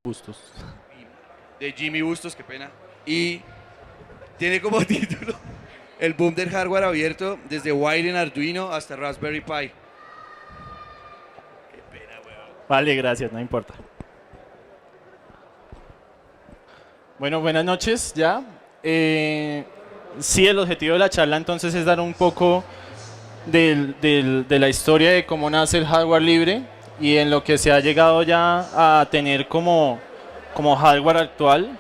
Bustos. de Jimmy Bustos, qué pena. Y tiene como título el boom del hardware abierto desde Wire en Arduino hasta Raspberry Pi. Vale, gracias, no importa. Bueno, buenas noches ya. Sí, el objetivo de la charla entonces es dar un poco de la historia de cómo nace el hardware libre y en lo que se ha llegado ya a tener como hardware actual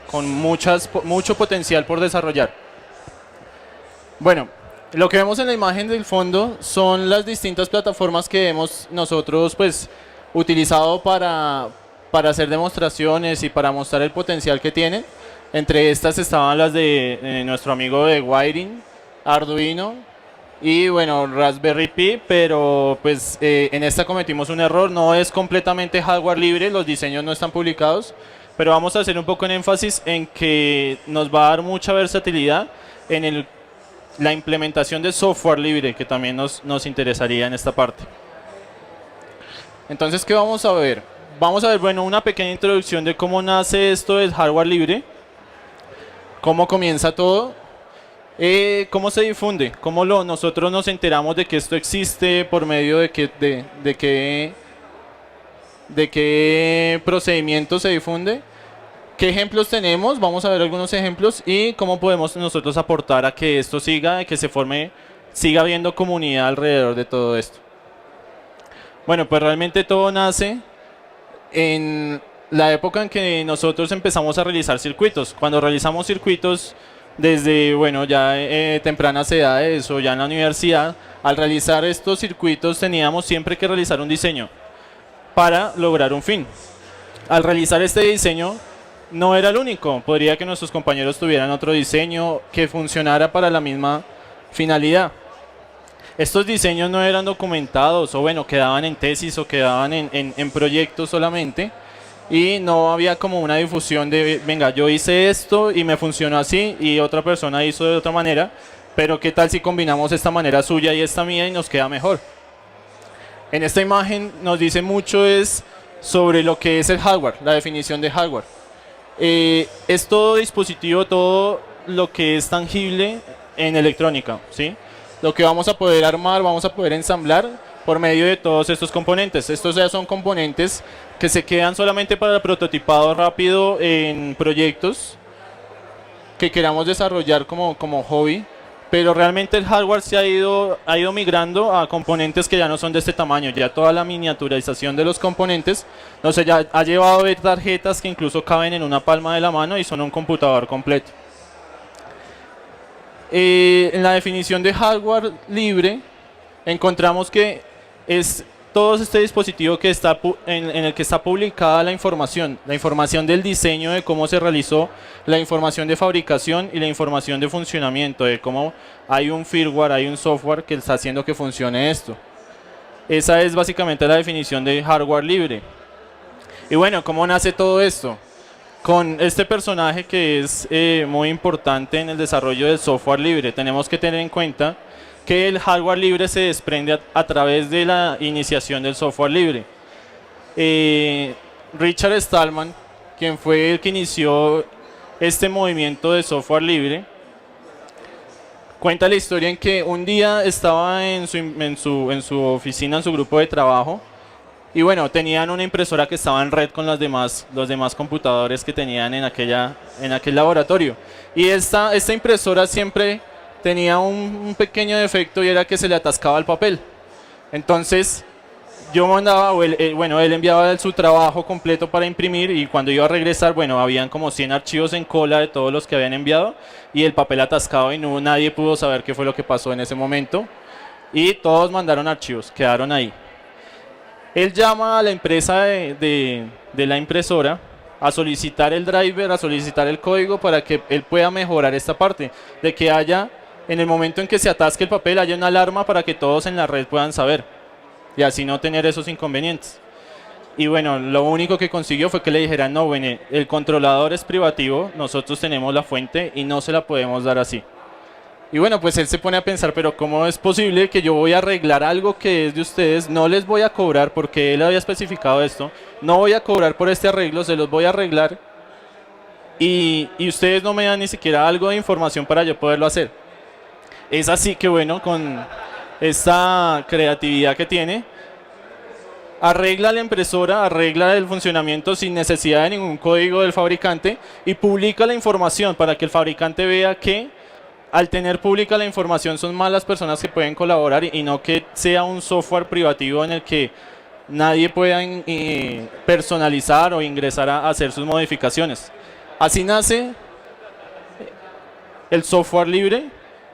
con mucho potencial por desarrollar. Bueno, lo que vemos en la imagen del fondo son las distintas plataformas que hemos nosotros pues utilizado para hacer demostraciones y para mostrar el potencial que tienen. Entre estas estaban las de nuestro amigo de Wiring, Arduino y bueno, Raspberry Pi, pero pues en esta cometimos un error, no es completamente hardware libre, los diseños no están publicados, pero vamos a hacer un poco en énfasis en que nos va a dar mucha versatilidad en la implementación de software libre, que también nos interesaría en esta parte. Entonces, ¿qué vamos a ver? Vamos a ver, bueno, una pequeña introducción de cómo nace esto del hardware libre, cómo comienza todo, cómo se difunde, cómo nosotros nos enteramos de que esto existe, por medio de qué procedimiento se difunde, qué ejemplos tenemos, vamos a ver algunos ejemplos y cómo podemos nosotros aportar a que esto siga, que siga habiendo comunidad alrededor de todo esto. Bueno, pues realmente todo nace en la época en que nosotros empezamos a realizar circuitos. Cuando realizamos circuitos desde, bueno, ya tempranas edades o ya en la universidad, al realizar estos circuitos teníamos siempre que realizar un diseño para lograr un fin. Al realizar este diseño no era el único, podría que nuestros compañeros tuvieran otro diseño que funcionara para la misma finalidad. Estos diseños no eran documentados o bueno, quedaban en tesis o quedaban en proyectos solamente y no había como una difusión de, venga, yo hice esto y me funcionó así y otra persona hizo de otra manera, pero qué tal si combinamos esta manera suya y esta mía y nos queda mejor. En esta imagen nos dice mucho sobre lo que es el hardware, la definición de hardware. Es todo dispositivo, todo lo que es tangible en electrónica, ¿sí? Lo que vamos a poder armar, vamos a poder ensamblar por medio de todos estos componentes. Estos ya son componentes que se quedan solamente para el prototipado rápido en proyectos que queramos desarrollar como hobby, pero realmente el hardware se ha ido migrando a componentes que ya no son de este tamaño. Ya toda la miniaturización de los componentes ya ha llevado a ver tarjetas que incluso caben en una palma de la mano y son un computador completo. En la definición de hardware libre encontramos que es todo este dispositivo que en el que está publicada la información del diseño, de cómo se realizó, la información de fabricación y la información de funcionamiento, de cómo hay un firmware, hay un software que está haciendo que funcione esto. Esa es básicamente la definición de hardware libre. Y bueno, ¿cómo nace todo esto? Con este personaje que es muy importante en el desarrollo del software libre. Tenemos que tener en cuenta que el hardware libre se desprende a través de la iniciación del software libre. Richard Stallman, quien fue el que inició este movimiento de software libre, cuenta la historia en que un día estaba en su oficina, en su grupo de trabajo, y bueno, tenían una impresora que estaba en red con los demás computadores que tenían en aquel laboratorio. Y esta impresora siempre tenía un pequeño defecto y era que se le atascaba el papel. Entonces yo mandaba, él enviaba su trabajo completo para imprimir y cuando iba a regresar, bueno, habían como 100 archivos en cola de todos los que habían enviado y el papel atascado y nadie pudo saber qué fue lo que pasó en ese momento. Y todos mandaron archivos, quedaron ahí. Él llama a la empresa de la impresora a solicitar el driver, a solicitar el código para que él pueda mejorar esta parte, de que haya, en el momento en que se atasque el papel, haya una alarma para que todos en la red puedan saber y así no tener esos inconvenientes. Y bueno, lo único que consiguió fue que le dijeran, no, bueno, el controlador es privativo, nosotros tenemos la fuente y no se la podemos dar así. Y bueno, pues él se pone a pensar, pero ¿cómo es posible que yo voy a arreglar algo que es de ustedes? No les voy a cobrar porque él había especificado esto. No voy a cobrar por este arreglo, se los voy a arreglar. Y ustedes no me dan ni siquiera algo de información para yo poderlo hacer. Es así que bueno, con esta creatividad que tiene, arregla la impresora, arregla el funcionamiento sin necesidad de ningún código del fabricante y publica la información para que el fabricante vea que al tener pública la información son más las personas que pueden colaborar y no que sea un software privativo en el que nadie pueda personalizar o ingresar a hacer sus modificaciones. Así nace el software libre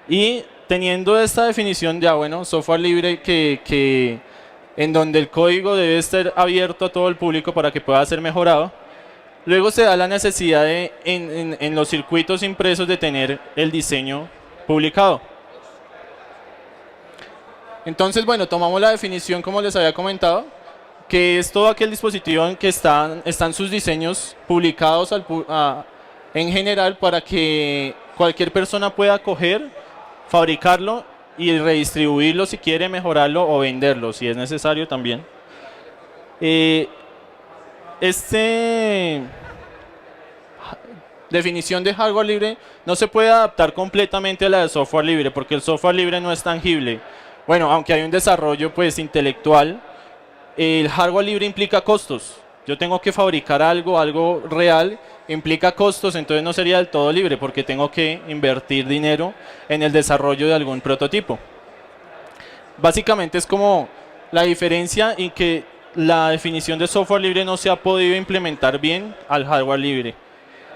y teniendo esta definición ya, bueno, software libre en donde el código debe estar abierto a todo el público para que pueda ser mejorado. Luego se da la necesidad de, en los circuitos impresos de tener el diseño publicado. Entonces, bueno, tomamos la definición como les había comentado, que es todo aquel dispositivo en que están sus diseños publicados en general para que cualquier persona pueda coger, fabricarlo y redistribuirlo si quiere, mejorarlo o venderlo si es necesario también. Definición de hardware libre no se puede adaptar completamente a la de software libre porque el software libre no es tangible. Bueno, aunque hay un desarrollo pues intelectual, el hardware libre implica costos. Yo tengo que fabricar algo real, implica costos, entonces no sería del todo libre porque tengo que invertir dinero en el desarrollo de algún prototipo. Básicamente es como la diferencia en que la definición de software libre no se ha podido implementar bien al hardware libre.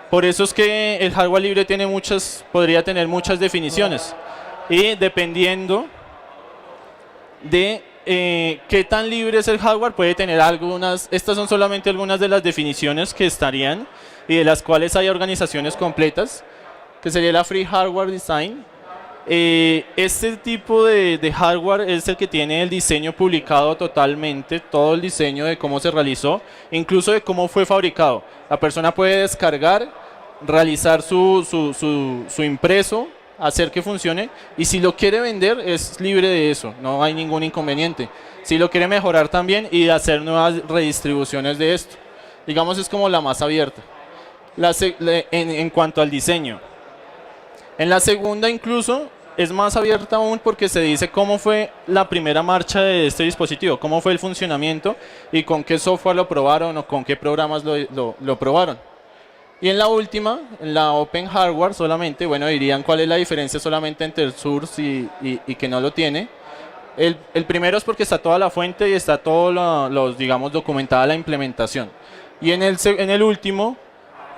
Por eso es que el hardware libre podría tener muchas definiciones y dependiendo de qué tan libre es el hardware puede tener algunas. Estas son solamente algunas de las definiciones que estarían y de las cuales hay organizaciones completas, que sería la Free Hardware Design. Este tipo de hardware es el que tiene el diseño publicado totalmente, todo el diseño de cómo se realizó, incluso de cómo fue fabricado. La persona puede descargar, realizar su impreso, hacer que funcione y si lo quiere vender es libre de eso, no hay ningún inconveniente. Si lo quiere mejorar también y hacer nuevas redistribuciones de esto, digamos es como la más abierta. En cuanto al diseño, en la segunda incluso es más abierta aún porque se dice cómo fue la primera marcha de este dispositivo, cómo fue el funcionamiento y con qué software lo probaron o con qué programas lo probaron. Y en la última, en la Open Hardware solamente, bueno, dirían cuál es la diferencia solamente entre el source y que no lo tiene. El primero es porque está toda la fuente y está todo digamos, documentada la implementación. Y en el último,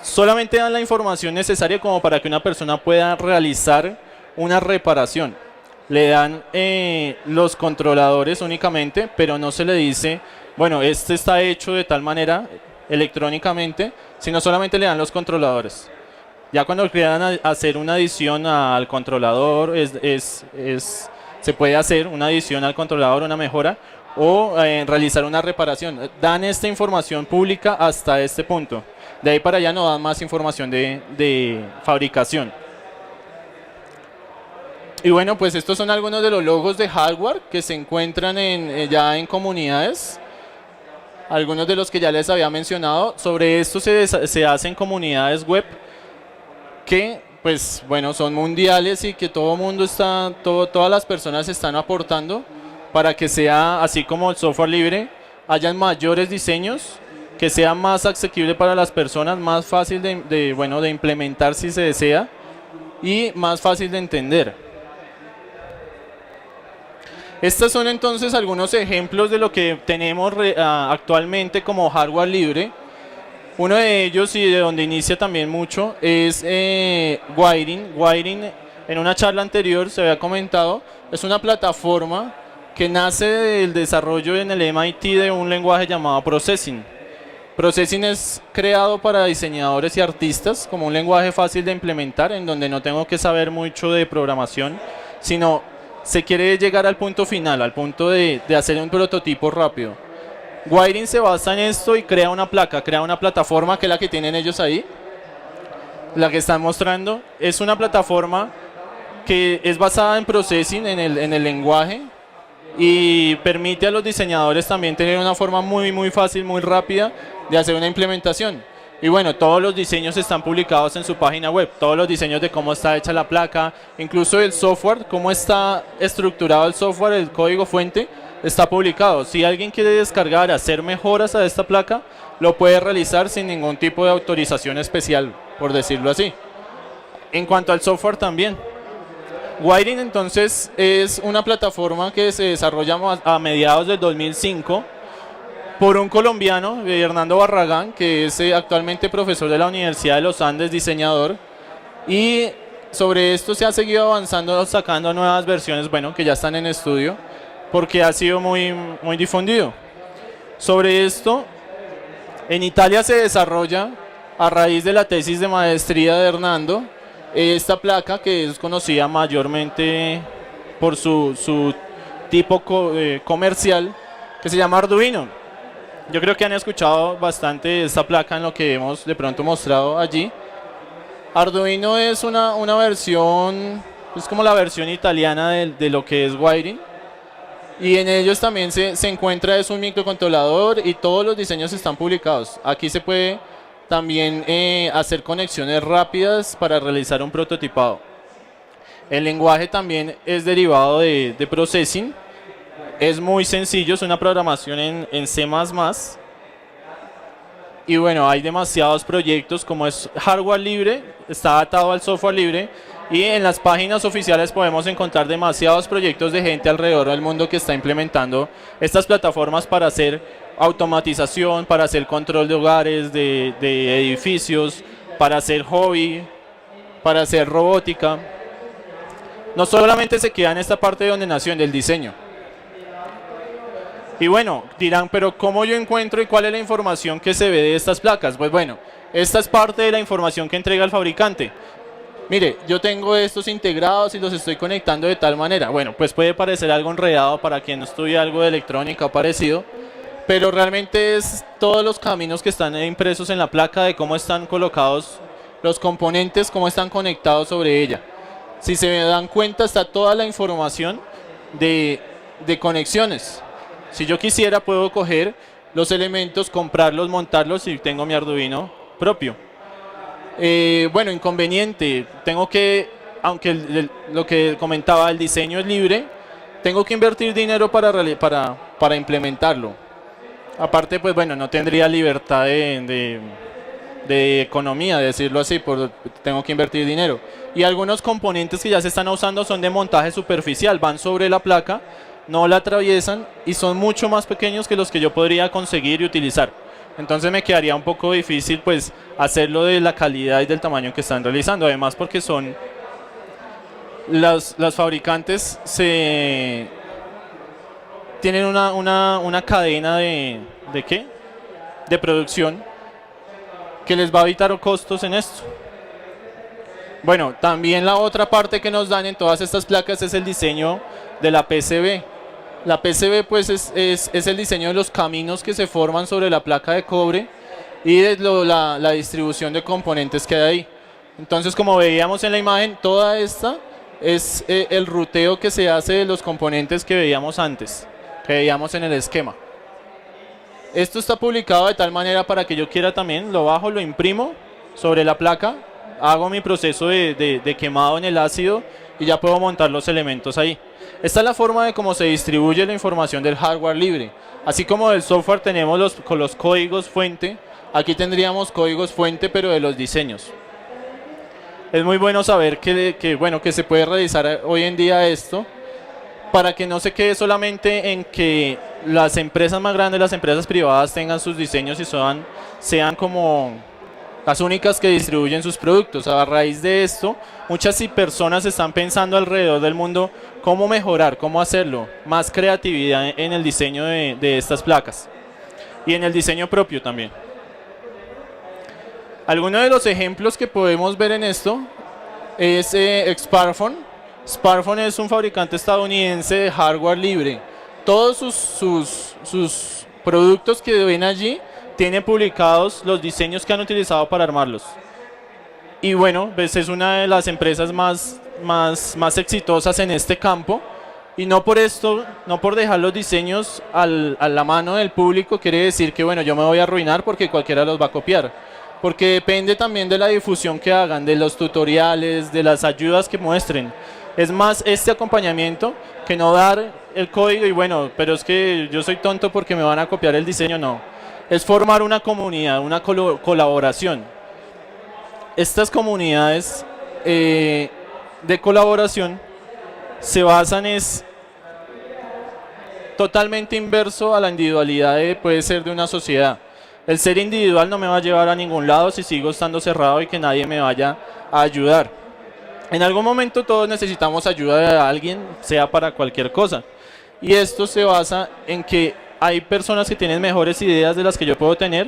solamente dan la información necesaria como para que una persona pueda realizar una reparación. Le dan los controladores únicamente, pero no se le dice, bueno, este está hecho de tal manera electrónicamente, sino solamente le dan los controladores. Ya cuando quieran hacer una adición al controlador, se puede hacer una adición al controlador, una mejora, o realizar una reparación. Dan esta información pública hasta este punto. De ahí para allá no dan más información de fabricación. Y bueno, pues estos son algunos de los logos de hardware que se encuentran ya en comunidades. Algunos de los que ya les había mencionado. Sobre esto se hacen comunidades web que, pues bueno, son mundiales y que todo el mundo todas las personas están aportando para que sea, así como el software libre, hayan mayores diseños, que sea más asequible para las personas, más fácil de implementar si se desea y más fácil de entender. Estos son entonces algunos ejemplos de lo que tenemos actualmente como hardware libre. Uno de ellos y de donde inicia también mucho es Wiring. Wiring, en una charla anterior se había comentado, es una plataforma que nace del desarrollo en el MIT de un lenguaje llamado Processing. Processing es creado para diseñadores y artistas como un lenguaje fácil de implementar en donde no tengo que saber mucho de programación, sino se quiere llegar al punto final, al punto de hacer un prototipo rápido. Wiring se basa en esto y crea una plataforma que es la que tienen ellos ahí, la que están mostrando. Es una plataforma que es basada en processing, en el lenguaje, y permite a los diseñadores también tener una forma muy fácil, muy rápida de hacer una implementación. Y bueno, todos los diseños están publicados en su página web, todos los diseños de cómo está hecha la placa, incluso el software, cómo está estructurado el software, el código fuente, está publicado. Si alguien quiere descargar, hacer mejoras a esta placa, lo puede realizar sin ningún tipo de autorización especial, por decirlo así. En cuanto al software también, Wiring entonces es una plataforma que se desarrolla a mediados del 2005 por un colombiano, Hernando Barragán, que es actualmente profesor de la Universidad de los Andes, diseñador, y sobre esto se ha seguido avanzando, sacando nuevas versiones, bueno, que ya están en estudio, porque ha sido muy difundido. Sobre esto, en Italia se desarrolla, a raíz de la tesis de maestría de Hernando, esta placa que es conocida mayormente por su tipo comercial, que se llama Arduino. Yo creo que han escuchado bastante de esta placa en lo que hemos de pronto mostrado allí. Arduino es una versión, es como la versión italiana de lo que es Wiring. Y en ellos también se encuentra, es un microcontrolador y todos los diseños están publicados. Aquí se puede también hacer conexiones rápidas para realizar un prototipado. El lenguaje también es derivado de processing. Es muy sencillo, es una programación en C++. Y bueno, hay demasiados proyectos, como es hardware libre, está atado al software libre. Y en las páginas oficiales podemos encontrar demasiados proyectos de gente alrededor del mundo que está implementando estas plataformas para hacer automatización, para hacer control de hogares, de edificios, para hacer hobby, para hacer robótica. No solamente se queda en esta parte de donde nació, del diseño. Y bueno, dirán, pero ¿cómo yo encuentro y cuál es la información que se ve de estas placas? Pues bueno, esta es parte de la información que entrega el fabricante. Mire, yo tengo estos integrados y los estoy conectando de tal manera. Bueno, pues puede parecer algo enredado para quien no estudia algo de electrónica o parecido, pero realmente es todos los caminos que están impresos en la placa de cómo están colocados los componentes, cómo están conectados sobre ella. Si se dan cuenta, está toda la información de conexiones. Si yo quisiera, puedo coger los elementos, comprarlos, montarlos y tengo mi Arduino propio. Bueno, inconveniente, tengo que, aunque lo que comentaba, el diseño es libre, tengo que invertir dinero para implementarlo. Aparte, pues bueno, no tendría libertad de economía, de decirlo así, tengo que invertir dinero. Y algunos componentes que ya se están usando son de montaje superficial, van sobre la placa, no la atraviesan y son mucho más pequeños que los que yo podría conseguir y utilizar. Entonces me quedaría un poco difícil pues hacerlo de la calidad y del tamaño que están realizando. Además porque son las fabricantes tienen una cadena de ¿qué? De producción que les va a evitar costos en esto. Bueno, también la otra parte que nos dan en todas estas placas es el diseño de la PCB. La PCB pues es el diseño de los caminos que se forman sobre la placa de cobre y de la distribución de componentes que hay ahí. Entonces, como veíamos en la imagen, toda esta es el ruteo que se hace de los componentes que veíamos antes, que veíamos en el esquema. Esto está publicado de tal manera para que yo quiera también, lo bajo, lo imprimo sobre la placa, hago mi proceso de quemado en el ácido y ya puedo montar los elementos ahí. Esta es la forma de cómo se distribuye la información del hardware libre. Así como del software tenemos los códigos fuente, aquí tendríamos códigos fuente pero de los diseños. Es muy bueno saber que se puede realizar hoy en día esto, para que no se quede solamente en que las empresas más grandes, las empresas privadas tengan sus diseños y sean como las únicas que distribuyen sus productos. A raíz de esto, muchas personas están pensando alrededor del mundo cómo mejorar, cómo hacerlo, más creatividad en el diseño de estas placas y en el diseño propio también. Algunos de los ejemplos que podemos ver en esto es Sparphone. Sparphone es un fabricante estadounidense de hardware libre. Todos sus productos que ven allí tienen publicados los diseños que han utilizado para armarlos. Y bueno, pues es una de las empresas más más exitosas en este campo. Y no por esto, no por dejar los diseños a la mano del público, quiere decir que bueno, yo me voy a arruinar porque cualquiera los va a copiar. Porque depende también de la difusión que hagan, de los tutoriales, de las ayudas que muestren. Es más este acompañamiento que no dar el código y bueno, pero es que yo soy tonto porque me van a copiar el diseño, no. Es formar una comunidad, una colaboración. Estas comunidades de colaboración se basan es totalmente inverso a la individualidad puede ser de una sociedad. El ser individual no me va a llevar a ningún lado si sigo estando cerrado y que nadie me vaya a ayudar. En algún momento todos necesitamos ayuda de alguien, sea para cualquier cosa. Y esto se basa en que hay personas que tienen mejores ideas de las que yo puedo tener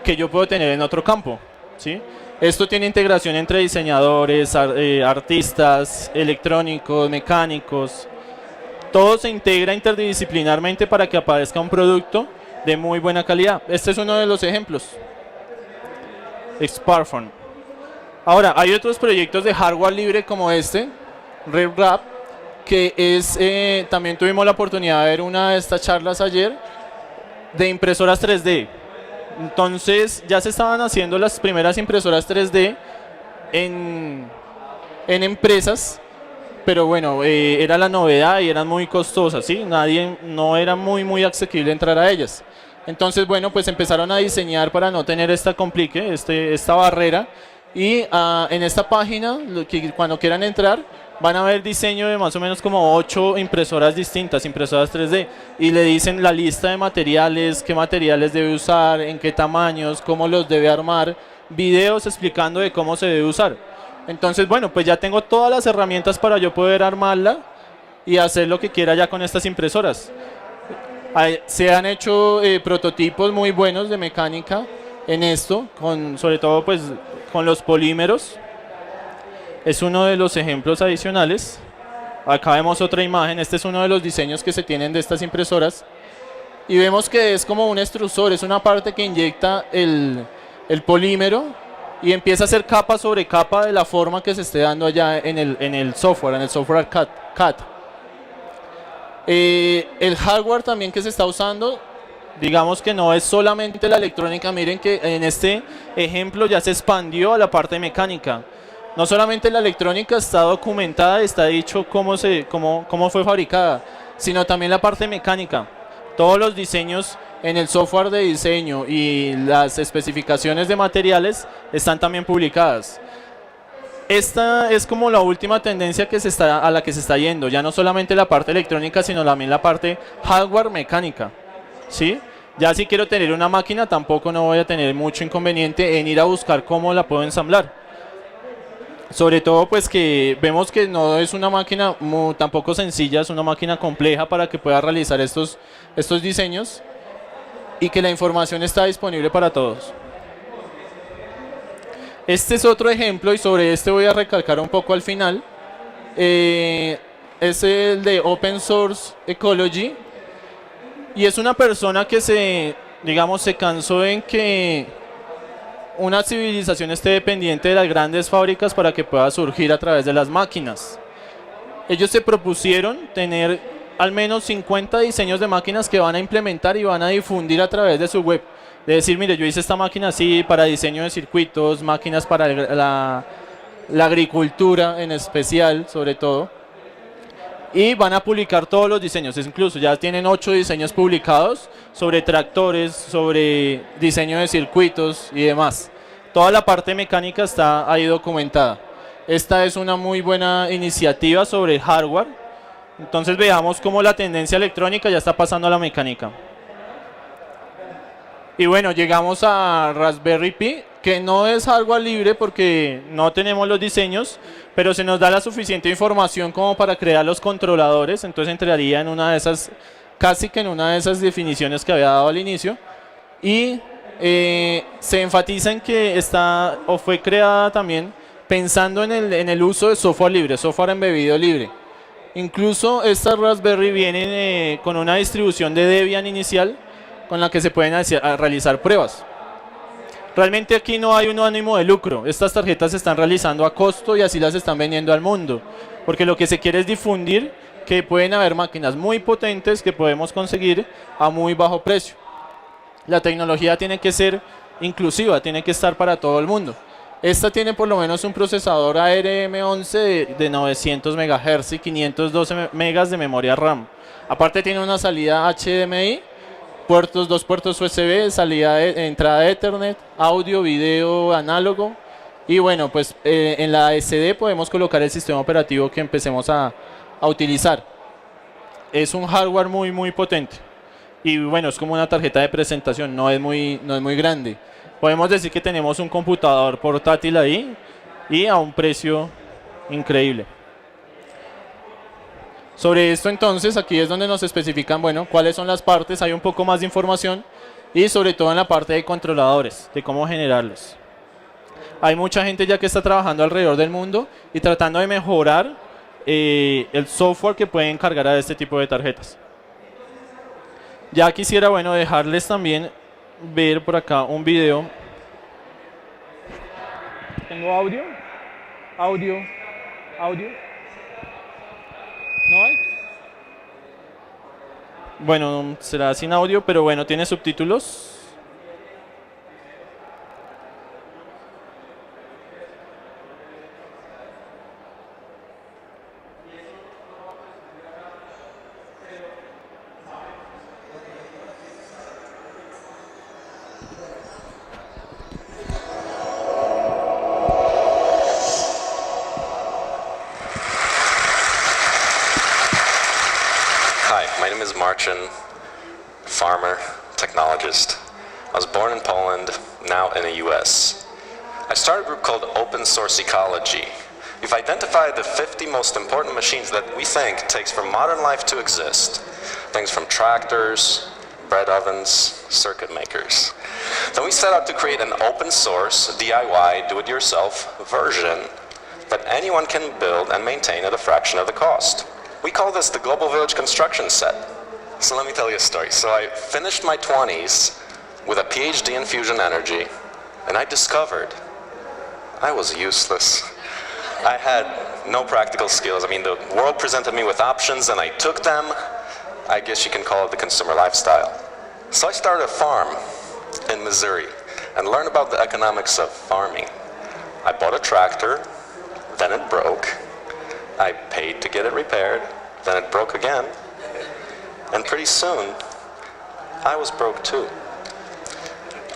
en otro campo, ¿sí? Esto tiene integración entre diseñadores, artistas, electrónicos, mecánicos. Todo se integra interdisciplinarmente para que aparezca un producto de muy buena calidad. Este es uno de los ejemplos. Sparkfun. Ahora, hay otros proyectos de hardware libre como este, RevRap, que es, también tuvimos la oportunidad de ver una de estas charlas ayer, de impresoras 3D. Entonces ya se estaban haciendo las primeras impresoras 3D en empresas, pero bueno, era la novedad y eran muy costosas, ¿sí? No era muy asequible entrar a ellas. Entonces bueno, pues empezaron a diseñar para no tener esta complique, esta barrera, y en esta página, cuando quieran entrar, van a ver diseño de más o menos como 8 impresoras distintas, impresoras 3D, y le dicen la lista de materiales, qué materiales debe usar, en qué tamaños, cómo los debe armar, videos explicando de cómo se debe usar. Entonces, bueno, pues ya tengo todas las herramientas para yo poder armarla y hacer lo que quiera ya con estas impresoras. Se han hecho prototipos muy buenos de mecánica en esto, sobre todo pues con los polímeros. Es uno de los ejemplos adicionales. Acá vemos otra imagen. Este es uno de los diseños que se tienen de estas impresoras. Y vemos que es como un extrusor, es una parte que inyecta el polímero y empieza a hacer capa sobre capa de la forma que se esté dando allá en el software CAD. El hardware también que se está usando, digamos que no es solamente la electrónica. Miren que en este ejemplo ya se expandió a la parte mecánica. No solamente la electrónica está documentada, está dicho cómo fue fabricada, sino también la parte mecánica. Todos los diseños en el software de diseño y las especificaciones de materiales están también publicadas. Esta es como la última tendencia a la que se está yendo, ya no solamente la parte electrónica, sino también la parte hardware mecánica, ¿sí? Ya si quiero tener una máquina, tampoco no voy a tener mucho inconveniente en ir a buscar cómo la puedo ensamblar. Sobre todo pues que vemos que no es una máquina tampoco sencilla, es una máquina compleja para que pueda realizar estos diseños y que la información está disponible para todos. Este es otro ejemplo y sobre este voy a recalcar un poco al final. Es el de Open Source Ecology y es una persona que se cansó en que una civilización esté dependiente de las grandes fábricas para que pueda surgir a través de las máquinas. Ellos se propusieron tener al menos 50 diseños de máquinas que van a implementar y van a difundir a través de su web. De decir, mire, yo hice esta máquina así para diseño de circuitos, máquinas para la agricultura en especial, sobre todo. Y van a publicar todos los diseños, incluso ya tienen 8 diseños publicados sobre tractores, sobre diseño de circuitos y demás. Toda la parte mecánica está ahí documentada. Esta es una muy buena iniciativa sobre hardware. Entonces veamos cómo la tendencia electrónica ya está pasando a la mecánica. Y bueno, llegamos a Raspberry Pi, que no es hardware libre porque no tenemos los diseños, pero se nos da la suficiente información como para crear los controladores. Entonces entraría en una de esas, casi que en una de esas definiciones que había dado al inicio. Y se enfatiza en que fue creada también pensando en el uso de software libre, software embebido libre. Incluso estas Raspberry vienen con una distribución de Debian inicial con la que se pueden realizar pruebas. Realmente aquí no hay un ánimo de lucro. Estas tarjetas se están realizando a costo y así las están vendiendo al mundo. Porque lo que se quiere es difundir que pueden haber máquinas muy potentes que podemos conseguir a muy bajo precio. La tecnología tiene que ser inclusiva, tiene que estar para todo el mundo. Esta tiene por lo menos un procesador ARM11 de 900 MHz y 512 megas de memoria RAM. Aparte tiene una salida HDMI, dos puertos USB, entrada de Ethernet, audio, video, análogo. Y bueno, pues en la SD podemos colocar el sistema operativo que empecemos a utilizar. Es un hardware muy potente. Y bueno, es como una tarjeta de presentación, no es muy grande. Podemos decir que tenemos un computador portátil ahí y a un precio increíble. Sobre esto entonces, aquí es donde nos especifican, bueno, cuáles son las partes, hay un poco más de información y sobre todo en la parte de controladores, de cómo generarlos. Hay mucha gente ya que está trabajando alrededor del mundo y tratando de mejorar el software que pueden cargar a este tipo de tarjetas. Ya quisiera, bueno, dejarles también ver por acá un video. ¿Tengo audio? ¿Audio? ¿No hay? Bueno, será sin audio, pero bueno, tiene subtítulos. My name is Marcin, farmer, technologist. I was born in Poland, now in the US. I started a group called Open Source Ecology. We've identified the 50 most important machines that we think takes for modern life to exist. Things from tractors, bread ovens, circuit makers. Then we set out to create an open source, DIY, do-it-yourself version that anyone can build and maintain at a fraction of the cost. We call this the Global Village Construction Set. So let me tell you a story. So I finished my 20s with a PhD in fusion energy, and I discovered I was useless. I had no practical skills. I mean, the world presented me with options, and I took them. I guess you can call it the consumer lifestyle. So I started a farm in Missouri and learned about the economics of farming. I bought a tractor, then it broke. I paid to get it repaired, then it broke again, and pretty soon, I was broke too.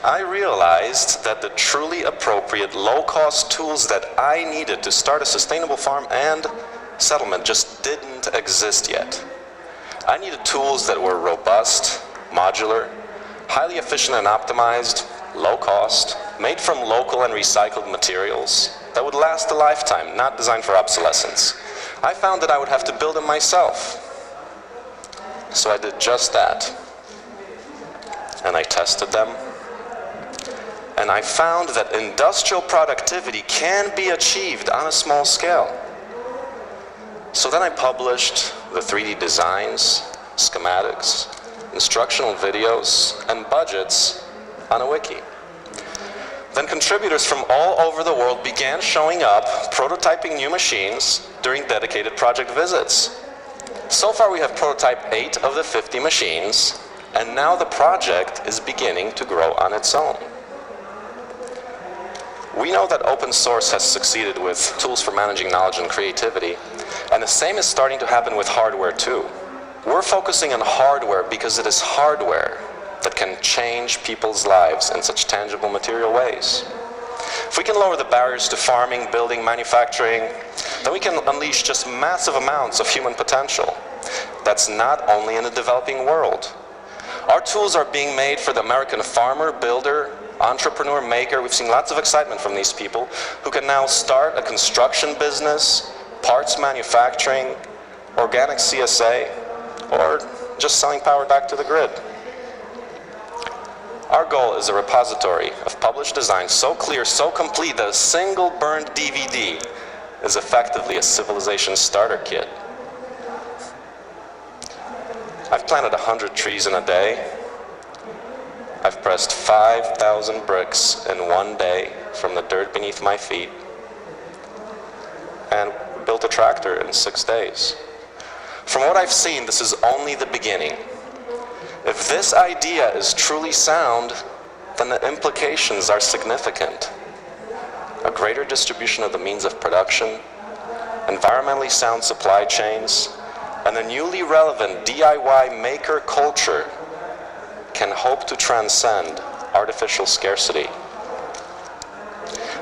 I realized that the truly appropriate low-cost tools that I needed to start a sustainable farm and settlement just didn't exist yet. I needed tools that were robust, modular, highly efficient and optimized, low cost, made from local and recycled materials that would last a lifetime, not designed for obsolescence. I found that I would have to build them myself. So I did just that. And I tested them. And I found that industrial productivity can be achieved on a small scale. So then I published the 3D designs, schematics, instructional videos, and budgets on a wiki. Then contributors from all over the world began showing up, prototyping new machines during dedicated project visits. So far we have prototyped 8 of the 50 machines, and now the project is beginning to grow on its own. We know that open source has succeeded with tools for managing knowledge and creativity, and the same is starting to happen with hardware too. We're focusing on hardware because it is hardware that can change people's lives in such tangible material ways. If we can lower the barriers to farming, building, manufacturing, then we can unleash just massive amounts of human potential. That's not only in the developing world. Our tools are being made for the American farmer, builder, entrepreneur, maker. We've seen lots of excitement from these people who can now start a construction business, parts manufacturing, organic CSA, or just selling power back to the grid. Our goal is a repository of published designs so clear, so complete that a single burned DVD is effectively a civilization starter kit. I've planted 100 trees in a day. I've I've pressed 5,000 bricks in one day from the dirt beneath my feet and built a tractor in 6 days. From what I've seen, this is only the beginning. If this idea is truly sound, then the implications are significant. A greater distribution of the means of production, environmentally sound supply chains, and a newly relevant DIY maker culture can hope to transcend artificial scarcity.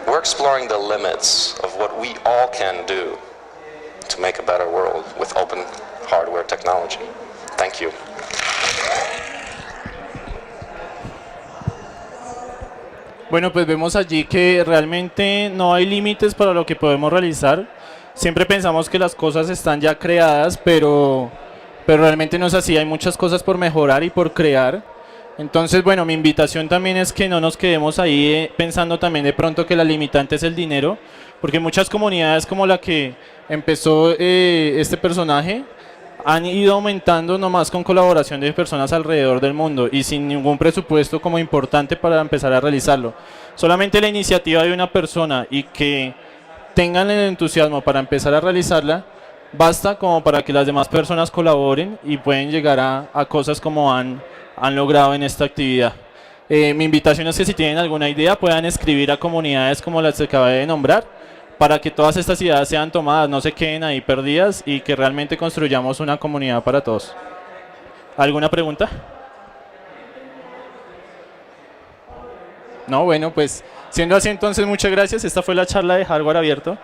We're exploring the limits of what we all can do to make a better world with open hardware technology. Thank you. Bueno, pues vemos allí que realmente no hay límites para lo que podemos realizar. Siempre pensamos que las cosas están ya creadas, pero realmente no es así. Hay muchas cosas por mejorar y por crear. Entonces, bueno, mi invitación también es que no nos quedemos ahí pensando también de pronto que la limitante es el dinero, porque muchas comunidades como la que empezó este personaje han ido aumentando nomás con colaboración de personas alrededor del mundo y sin ningún presupuesto como importante para empezar a realizarlo. Solamente la iniciativa de una persona y que tengan el entusiasmo para empezar a realizarla, basta como para que las demás personas colaboren y pueden llegar a cosas como han logrado en esta actividad. Mi invitación es que si tienen alguna idea puedan escribir a comunidades como las que acabé de nombrar, para que todas estas ideas sean tomadas, no se queden ahí perdidas y que realmente construyamos una comunidad para todos. ¿Alguna pregunta? No, bueno, pues siendo así entonces muchas gracias. Esta fue la charla de Hardware Abierto.